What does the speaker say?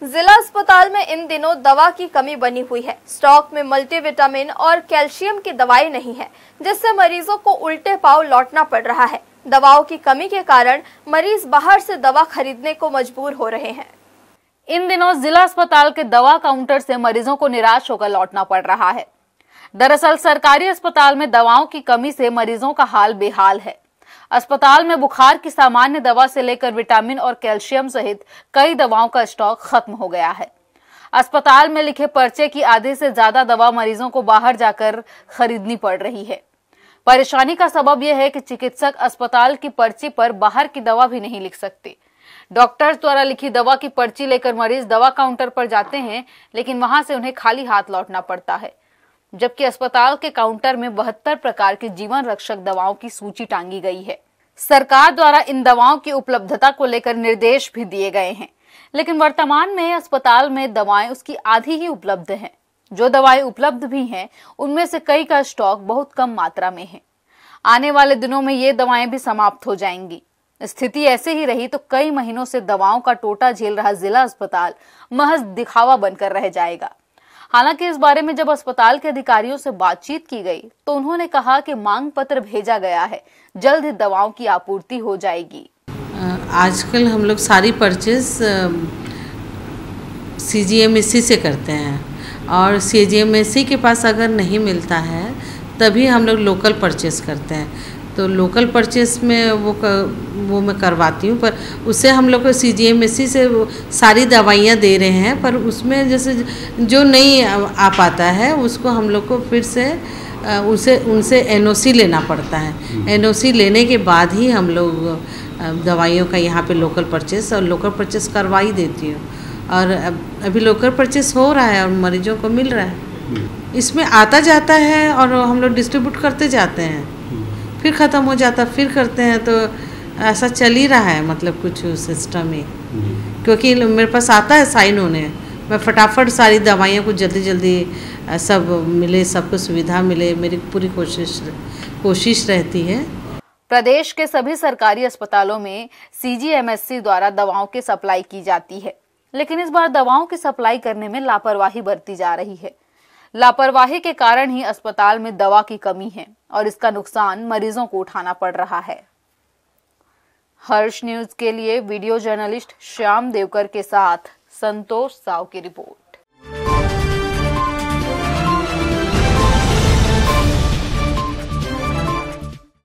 जिला अस्पताल में इन दिनों दवा की कमी बनी हुई है। स्टॉक में मल्टीविटामिन और कैल्शियम की दवाई नहीं है, जिससे मरीजों को उल्टे पांव लौटना पड़ रहा है। दवाओं की कमी के कारण मरीज बाहर से दवा खरीदने को मजबूर हो रहे हैं। इन दिनों जिला अस्पताल के दवा काउंटर से मरीजों को निराश होकर लौटना पड़ रहा है। दरअसल सरकारी अस्पताल में दवाओं की कमी से मरीजों का हाल बेहाल है। अस्पताल में बुखार की सामान्य दवा से लेकर विटामिन और कैल्शियम सहित कई दवाओं का स्टॉक खत्म हो गया है। अस्पताल में लिखे पर्चे की आधे से ज्यादा दवा मरीजों को बाहर जाकर खरीदनी पड़ रही है। परेशानी का सबब यह है कि चिकित्सक अस्पताल की पर्ची पर बाहर की दवा भी नहीं लिख सकते। डॉक्टर्स द्वारा लिखी दवा की पर्ची लेकर मरीज दवा काउंटर पर जाते हैं, लेकिन वहां से उन्हें खाली हाथ लौटना पड़ता है, जबकि अस्पताल के काउंटर में 72 प्रकार की जीवन रक्षक दवाओं की सूची टांगी गई है। सरकार द्वारा इन दवाओं की उपलब्धता को लेकर निर्देश भी दिए गए हैं, लेकिन वर्तमान में अस्पताल में दवाएं उसकी आधी ही उपलब्ध हैं। जो दवाएं उपलब्ध भी हैं, उनमें से कई का स्टॉक बहुत कम मात्रा में है। आने वाले दिनों में ये दवाएं भी समाप्त हो जाएंगी। स्थिति ऐसे ही रही तो कई महीनों से दवाओं का टोटा झेल रहा जिला अस्पताल महज दिखावा बनकर रह जाएगा। हालांकि इस बारे में जब अस्पताल के अधिकारियों से बातचीत की गई तो उन्होंने कहा कि मांग पत्र भेजा गया है, जल्द ही दवाओं की आपूर्ति हो जाएगी। आजकल हम लोग सारी परचेज CGMSC से करते हैं और CGMSC के पास अगर नहीं मिलता है तभी हम लोग लोकल परचेज करते हैं। तो लोकल परचेस में वो मैं करवाती हूँ, पर उससे हम लोग को CGMSC से सारी दवाइयाँ दे रहे हैं, पर उसमें जैसे जो नहीं आ पाता है उसको हम लोग को फिर से उनसे NOC लेना पड़ता है। NOC लेने के बाद ही हम लोग दवाइयों का यहाँ पे लोकल परचेस करवा ही देती हूँ। और अभी लोकल परचेस हो रहा है और मरीजों को मिल रहा है। इसमें आता जाता है और हम लोग डिस्ट्रीब्यूट करते जाते हैं, फिर ख़त्म हो जाता फिर करते हैं, तो ऐसा चल ही रहा है। मतलब कुछ सिस्टम ही, क्योंकि मेरे पास आता है साइन होने, मैं फटाफट सारी दवाइयाँ को जल्दी सब मिले, सबको सुविधा मिले, मेरी पूरी कोशिश रहती है। प्रदेश के सभी सरकारी अस्पतालों में CGMSC द्वारा दवाओं की सप्लाई की जाती है, लेकिन इस बार दवाओं की सप्लाई करने में लापरवाही बरती जा रही है। लापरवाही के कारण ही अस्पताल में दवा की कमी है और इसका नुकसान मरीजों को उठाना पड़ रहा है। हर्ष न्यूज के लिए वीडियो जर्नलिस्ट श्याम देवकर के साथ संतोष साव की रिपोर्ट।